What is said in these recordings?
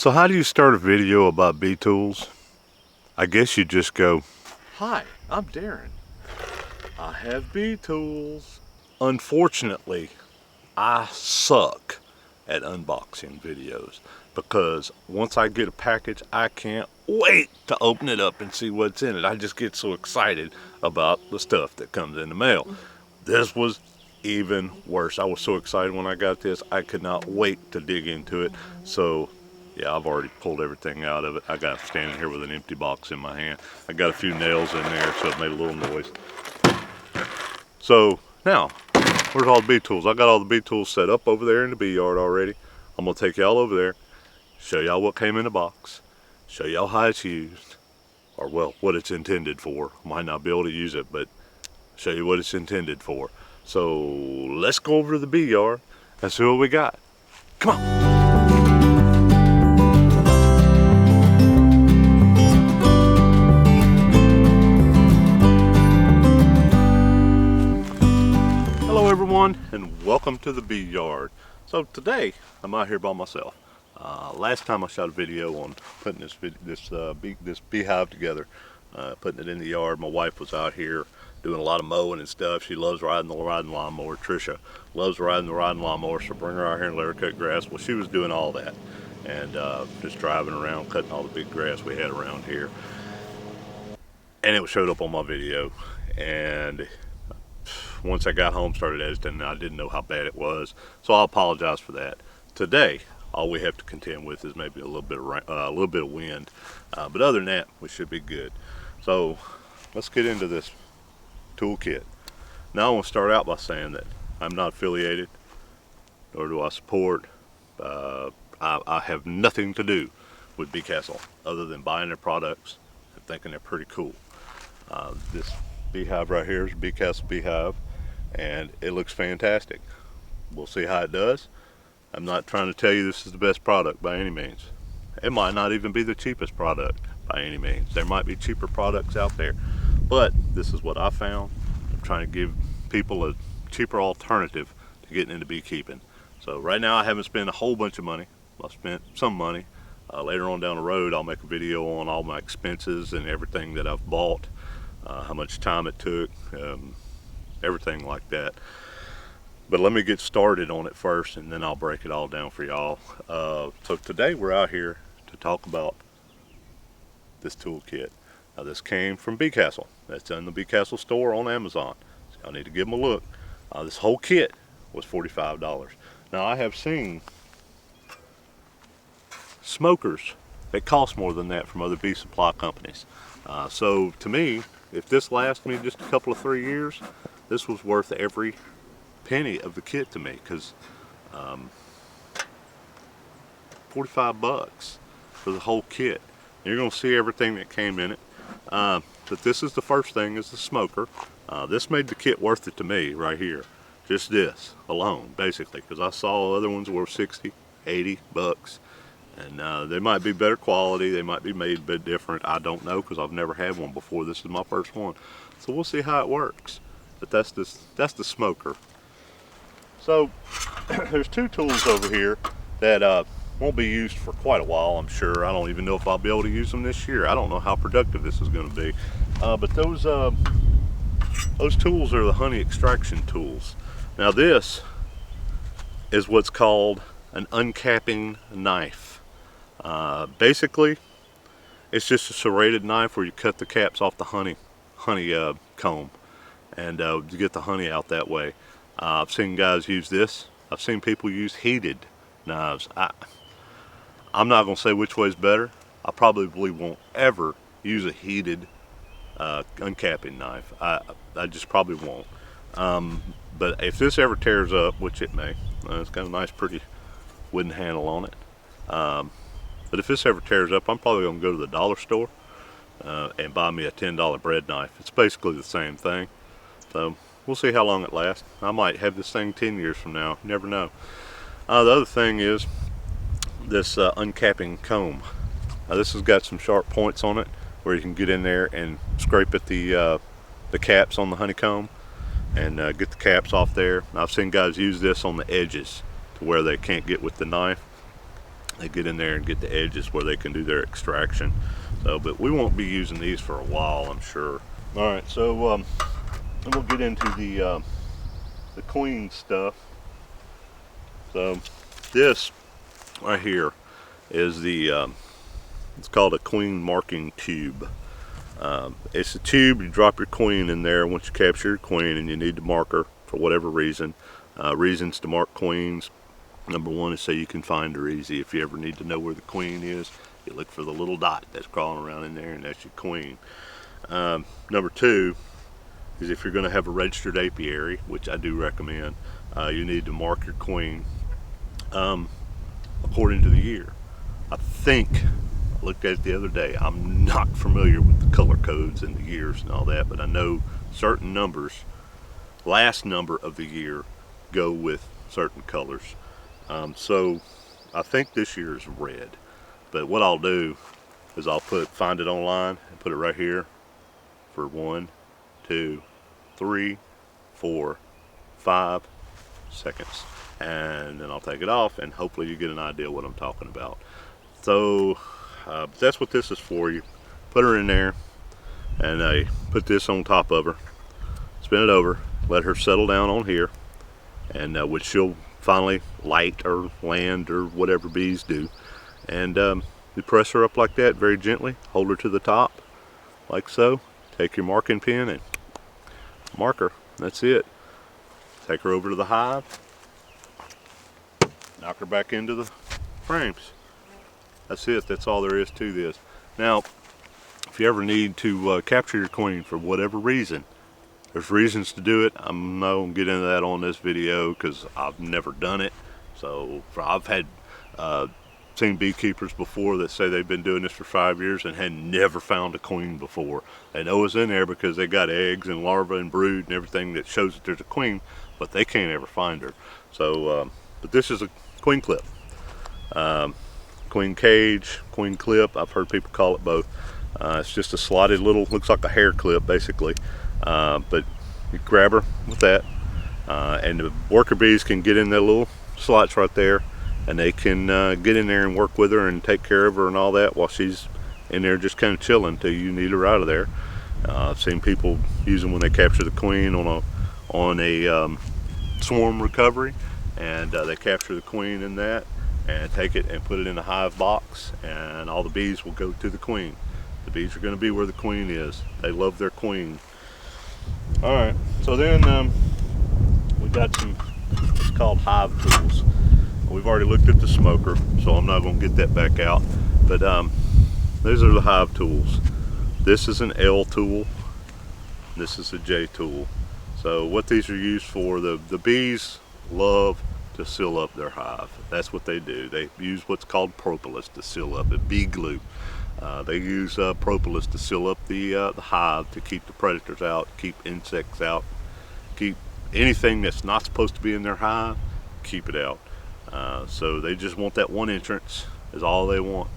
So how do you start a video about bee tools? I guess you just go, "Hi, I'm Darren. I have bee tools." Unfortunately, I suck at unboxing videos because once I get a package, I can't wait to open it up and see what's in it. I just get so excited about the stuff that comes in the mail. This was even worse. I was so excited when I got this. I could not wait to dig into it. So yeah, I've already pulled everything out of it. I got standing here with an empty box in my hand. I got a few nails in there, so it made a little noise. So now, where's all the bee tools? I got all the bee tools set up over there in the bee yard already. I'm gonna take y'all over there, show y'all what came in the box, show y'all how it's used, or well, what it's intended for. Might not be able to use it, but show you what it's intended for. So let's go over to the bee yard and see what we got. Come on. Hello everyone, and welcome to the bee yard. So today I'm out here by myself. Last time I shot a video on putting this beehive together, putting it in the yard. My wife was out here doing a lot of mowing and stuff. She loves riding the riding lawnmower. Trisha loves riding the riding lawnmower, so bring her out here and let her cut grass. Well, she was doing all that and just driving around, cutting all the big grass we had around here. And it showed up on my video, and once I got home, started editing, I didn't know how bad it was, so I apologize for that. Today, all we have to contend with is maybe a little bit of wind, but other than that, we should be good. So let's get into this toolkit. Now I want to start out by saying that I'm not affiliated, nor do I support. I have nothing to do with Beecastle other than buying their products and thinking they're pretty cool. This beehive right here is a Beecastle beehive, and it looks fantastic. We'll see how it does. I'm not trying to tell you this is the best product by any means. It might not even be the cheapest product by any means. There might be cheaper products out there, but this is what I found. I'm trying to give people a cheaper alternative to getting into beekeeping. So right now I haven't spent a whole bunch of money. I've spent some money. Later on down the road I'll make a video on all my expenses and everything that I've bought, how much time it took, everything like that. But let me get started on it first, and then I'll break it all down for y'all. So today we're out here to talk about this toolkit. Now this came from Beecastle. That's in the Beecastle store on Amazon. So y'all need to give them a look. This whole kit was $45. Now I have seen smokers that cost more than that from other bee supply companies. So to me, if this lasts me just a couple of 3 years, this was worth every penny of the kit to me, because 45 bucks for the whole kit. You're going to see everything that came in it, but this is the first thing, is the smoker. This made the kit worth it to me right here, just this alone basically, because I saw other ones were 60, 80 bucks, and they might be better quality, they might be made a bit different. I don't know, because I've never had one before. This is my first one, so we'll see how it works. But that's the smoker. So there's two tools over here that won't be used for quite a while, I'm sure. I don't even know if I'll be able to use them this year. I don't know how productive this is going to be. But those tools are the honey extraction tools. Now this is what's called an uncapping knife. Basically, it's just a serrated knife where you cut the caps off the honey comb, and you get the honey out that way. I've seen guys use this. I've seen people use heated knives. I'm not going to say which way is better. I probably won't ever use a heated uncapping knife. I just probably won't. But if this ever tears up, which it may, it's got a nice pretty wooden handle on it. But if this ever tears up, I'm probably going to go to the dollar store and buy me a $10 bread knife. It's basically the same thing. So we'll see how long it lasts. I might have this thing 10 years from now. You never know. The other thing is this uncapping comb. This has got some sharp points on it where you can get in there and scrape at the caps on the honeycomb and get the caps off there. I've seen guys use this on the edges to where they can't get with the knife. they get in there and get the edges where they can do their extraction. So, but we won't be using these for a while, I'm sure. All right, so then we'll get into the queen stuff. So this right here is it's called a queen marking tube. It's a tube. You drop your queen in there once you capture your queen, and you need to mark her for whatever reason. Reasons to mark queens: number one is so you can find her easy. If you ever need to know where the queen is, you look for the little dot that's crawling around in there, and that's your queen. Number two is if you're going to have a registered apiary, which I do recommend, you need to mark your queen according to the year. I think, I looked at it the other day, I'm not familiar with the color codes and the years and all that, but I know certain numbers, last number of the year, go with certain colors. So I think this year is red, but what I'll do is I'll find it online and put it right here for 1, 2, 3, 4, 5 seconds, and then I'll take it off, and hopefully you get an idea what I'm talking about. So that's what this is for. You put her in there, and I put this on top of her, spin it over, let her settle down on here, and which she'll finally light or land or whatever bees do. And you press her up like that very gently, hold her to the top like so, take your marking pen and mark her. That's it. Take her over to the hive, knock her back into the frames. That's it. That's all there is to this. Now, if you ever need to capture your queen for whatever reason, there's reasons to do it. I'm not going to get into that on this video because I've never done it. So I've had seen beekeepers before that say they've been doing this for 5 years and had never found a queen before. They know it's in there because they got eggs and larvae and brood and everything that shows that there's a queen, but they can't ever find her. So, but this is a queen clip. Queen cage, queen clip, I've heard people call it both. It's just a slotted little, looks like a hair clip basically, but you grab her with that, and the worker bees can get in their little slots right there, and they can get in there and work with her and take care of her and all that while she's in there just kind of chilling until you need her out of there. I've seen people use them when they capture the queen on a swarm recovery, and they capture the queen in that and take it and put it in a hive box, and all the bees will go to the queen. The bees are going to be where the queen is. They love their queen. All right, so then we got some, it's called hive tools. We've already looked at the smoker, so I'm not going to get that back out, but these are the hive tools. This is an L tool, this is a J tool. So what these are used for, the bees love to seal up their hive. That's what they do. They use what's called propolis to seal up it, bee glue. They use propolis to seal up the hive, to keep the predators out, keep insects out, keep anything that's not supposed to be in their hive, keep it out. So they just want that one entrance is all they want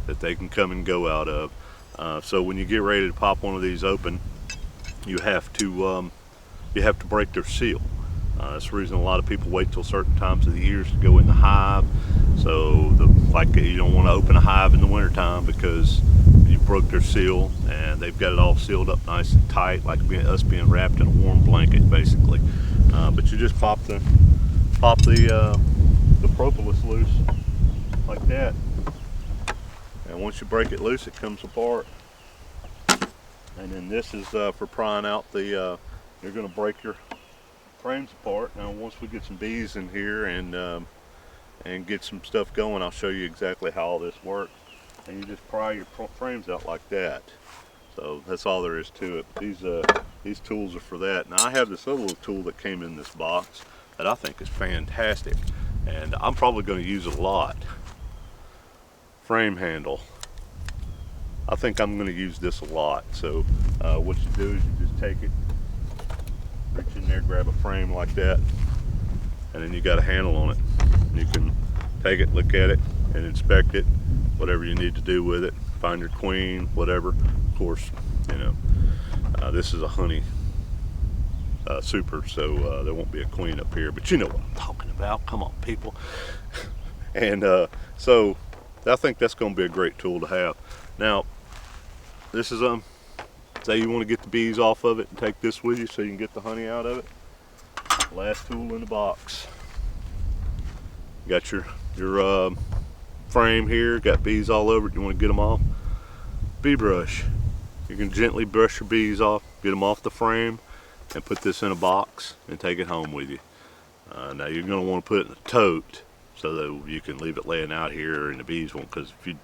that they can come and go out of. So when you get ready to pop one of these open, you have to break their seal. That's the reason a lot of people wait till certain times of the years to go in the hive. So like you don't want to open a hive in the wintertime because you broke their seal, and they've got it all sealed up nice and tight, like us being wrapped in a warm blanket basically. But you just pop the propolis loose like that, and once you break it loose, it comes apart. And then this is for prying out the you're going to break your frames apart. Now once we get some bees in here and get some stuff going, I'll show you exactly how all this works. And you just pry your frames out like that. So that's all there is to it. These tools are for that. Now I have this other little tool that came in this box that I think is fantastic, and I'm probably going to use it a lot. Frame handle. I think I'm going to use this a lot. So what you do is you just take it, reach in there, grab a frame like that, and then you got a handle on it. You can take it, look at it, and inspect it, whatever you need to do with it, find your queen, whatever. Of course, you know, this is a honey super, so there won't be a queen up here, but you know what I'm talking about. Come on, people. And so I think that's going to be a great tool to have. Now, this is say you want to get the bees off of it and take this with you so you can get the honey out of it. Last tool in the box. You got your frame here, got bees all over it. You want to get them off. Bee brush. You can gently brush your bees off, get them off the frame, and put this in a box and take it home with you. Now you're going to want to put it in a tote so that you can leave it laying out here and the bees won't, because if you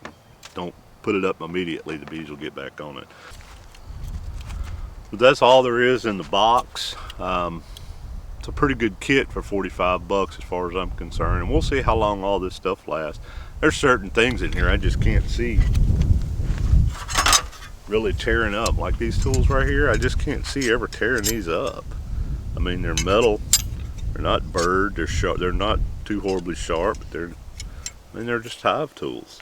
don't put it up immediately, the bees will get back on it. But that's all there is in the box. It's a pretty good kit for 45 bucks as far as I'm concerned, and we'll see how long all this stuff lasts. There's certain things in here I just can't see really tearing up, like these tools right here. I just can't see ever tearing these up. I mean, they're metal, they're not burred, they're sharp, they're not too horribly sharp, but they're just hive tools.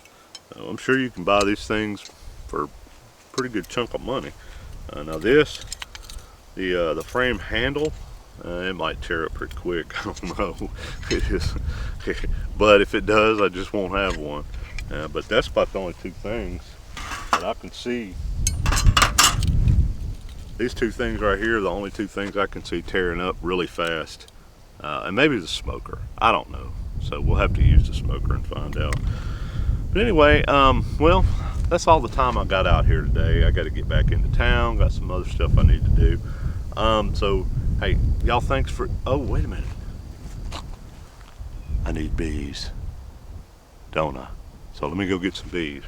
I'm sure you can buy these things for a pretty good chunk of money. Now this, the frame handle, it might tear up pretty quick. I don't know. It is, but if it does, I just won't have one. But that's about the only two things that I can see. These two things right here are the only two things I can see tearing up really fast. And maybe the smoker. I don't know. So we'll have to use the smoker and find out. But anyway, well, that's all the time I got out here today. I got to get back into town. Got some other stuff I need to do. So, hey, y'all thanks for, oh, wait a minute. I need bees, don't I? So let me go get some bees.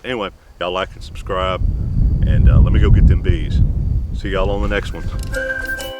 Anyway, y'all like and subscribe, and let me go get them bees. See y'all on the next one.